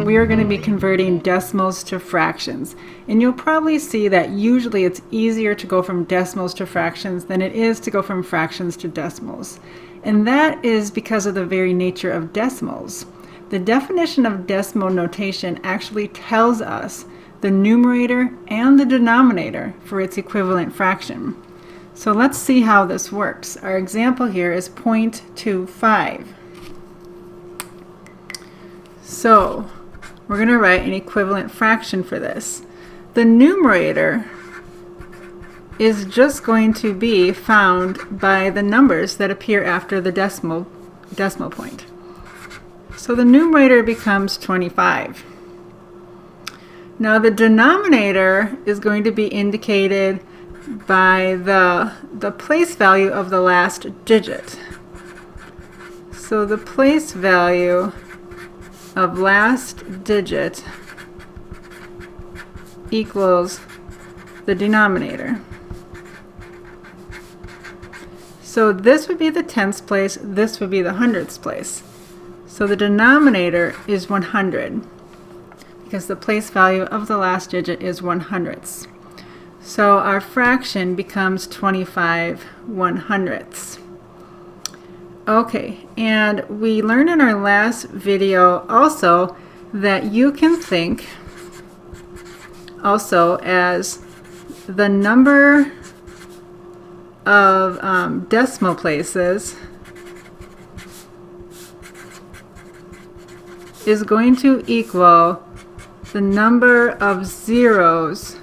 we are going to be converting decimals to fractions. And you'll probably see that usually it's easier to go from decimals to fractions than it is to go from fractions to decimals. And that is because of the very nature of decimals. The definition of decimal notation actually tells us the numerator and the denominator for its equivalent fraction. So let's see how this works. Our example here is 0.25. So we're going to write an equivalent fraction for this. The numerator is just going to be found by the numbers that appear after the decimal point. So the numerator becomes 25. Now the denominator is going to be indicated by the place value of the last digit. So the place value of last digit equals the denominator. So this would be the tenths place, this would be the hundredths place. So the denominator is 100 because the place value of the last digit is 100ths. So our fraction becomes 25 100ths. Okay, and we learned in our last video also that you can think also as the number of decimal places is going to equal the number of zeros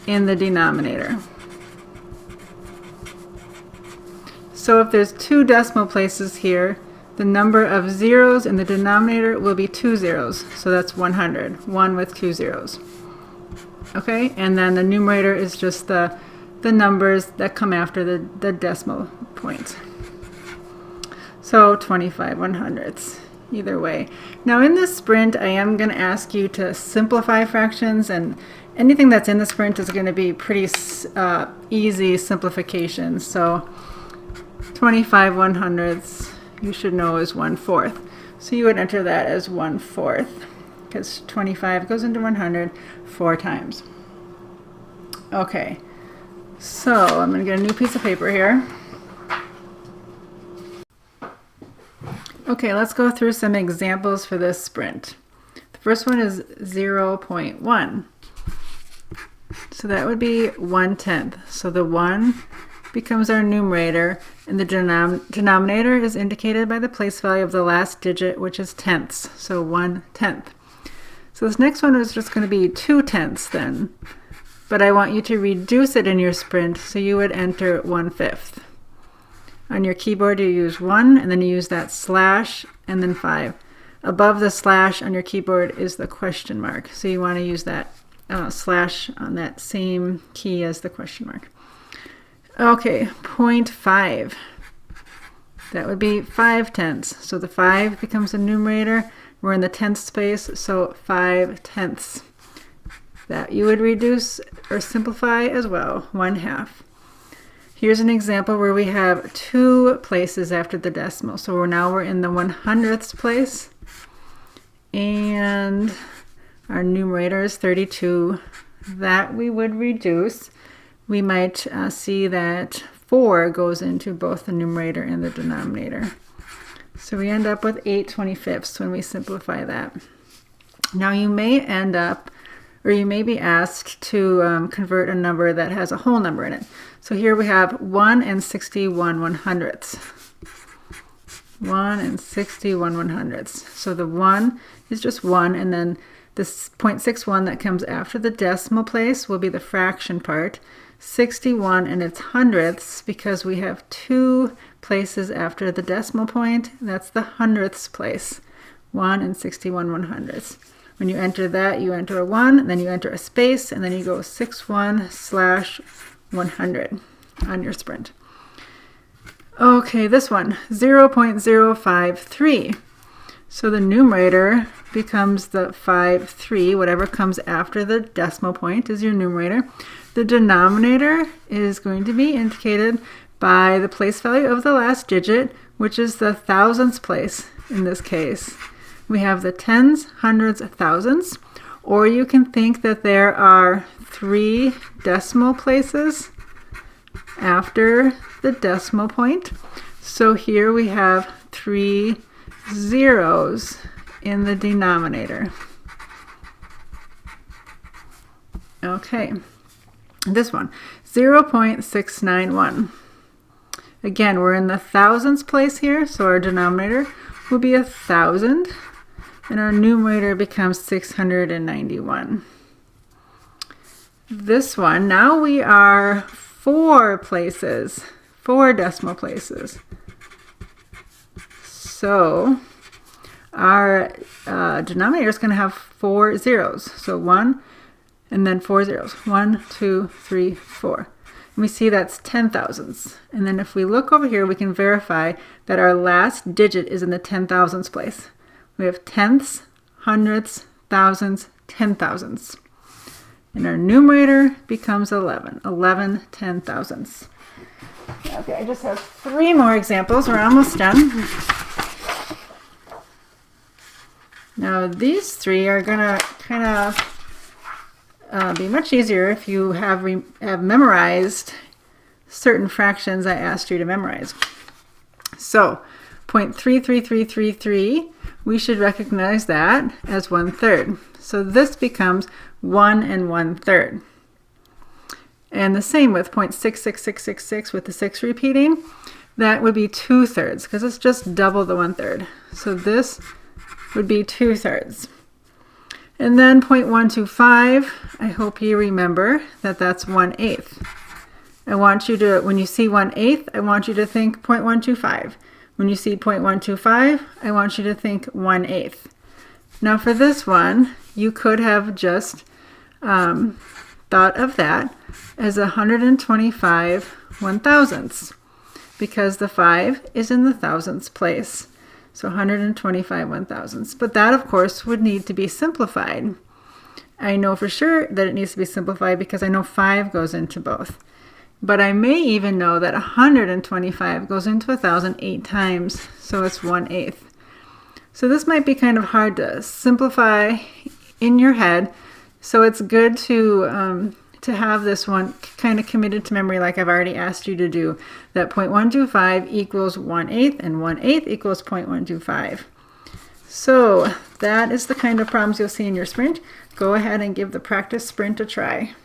in the denominator. So if there's 2 decimal places here, the number of zeros in the denominator will be 2 zeros. So that's 100, 1 with 2 zeros. Okay, and then the numerator is just the numbers that come after the decimal point. So 25 100ths, either way. Now in this sprint, I am going to ask you to simplify fractions, and anything that's in the sprint is going to be pretty easy simplification. So 25 100ths, you should know, is 1/4. So you would enter that as 1/4 because 25 goes into 100 4 times. Okay, so I'm going to get a new piece of paper here. Okay, let's go through some examples for this sprint. The first one is 0.1. So that would be 1/10. So the 1 becomes our numerator, and the denominator is indicated by the place value of the last digit, which is tenths. So 1/10. So this next one is just going to be 2/10 then. But I want you to reduce it in your sprint, so you would enter 1/5. On your keyboard you use 1, and then you use that slash, and then 5. Above the slash on your keyboard is the question mark. So you want to use that slash on that same key as the question mark. Okay, 0.5. That would be 5/10. So the 5 becomes the numerator. We're in the tenth space, so 5/10. That you would reduce or simplify as well, 1/2. Here's an example where we have 2 places after the decimal. So now we're in the 100ths place, and our numerator is 32. That we would reduce. We might see that 4 goes into both the numerator and the denominator. So we end up with 8/25 when we simplify that. Now you may end up, or you may be asked to convert a number that has a whole number in it. So here we have 1 61 100ths. 1 61 100ths. So the 1 is just 1, and then this 0.61 that comes after the decimal place will be the fraction part. 61 and its hundredths, because we have 2 places after the decimal point. That's the hundredths place. 1 61 100ths. When you enter that, you enter a 1, and then you enter a space, and then you go 61/100 on your sprint. Okay, this one, 0.053. So the numerator becomes the 5/3. Whatever comes after the decimal point is your numerator. The denominator is going to be indicated by the place value of the last digit, which is the thousandths place in this case. we have the tens, hundreds, thousands, or you can think that there are 3 decimal places after the decimal point. So here we have 3 zeros in the denominator. Okay, this one, 0.691. Again, we're in the thousands place here, so our denominator will be 1,000, and our numerator becomes 691. This one, now we are 4 places, 4 decimal places. So our denominator is going to have 4 zeros. So 1 and then 4 zeros. 1, 2, 3, 4. And we see that's 10,000s. And then if we look over here, we can verify that our last digit is in the 10,000s place. We have tenths, hundredths, thousands, 10,000s. And our numerator becomes 11. 11 10,000s. Okay, I just have 3 more examples. We're almost done. Now these 3 are going to kind of be much easier if you have memorized certain fractions I asked you to memorize. So 0.33333, we should recognize that as 1/3. So this becomes 1 1/3. And the same with 0.66666 with the 6 repeating, that would be 2/3 because it's just double the 1/3. So this would be 2/3. And then 0.125, I hope you remember that that's 1/8. I want you to, when you see 1/8, I want you to think 0.125. When you see 0.125, I want you to think 1/8. Now for this one, you could have just thought of that as 125 1,000ths because the 5 is in the thousandths place. So 125 1,000ths. But that, of course, would need to be simplified. I know for sure that it needs to be simplified because I know 5 goes into both. But I may even know that 125 goes into 1,000 8 times, so it's 1/8. So this might be kind of hard to simplify in your head. So it's good to have this one kind of committed to memory like I've already asked you to do, that 0.125 equals 1/8 and 1/8 equals 0.125. So that is the kind of problems you'll see in your sprint. Go ahead and give the practice sprint a try.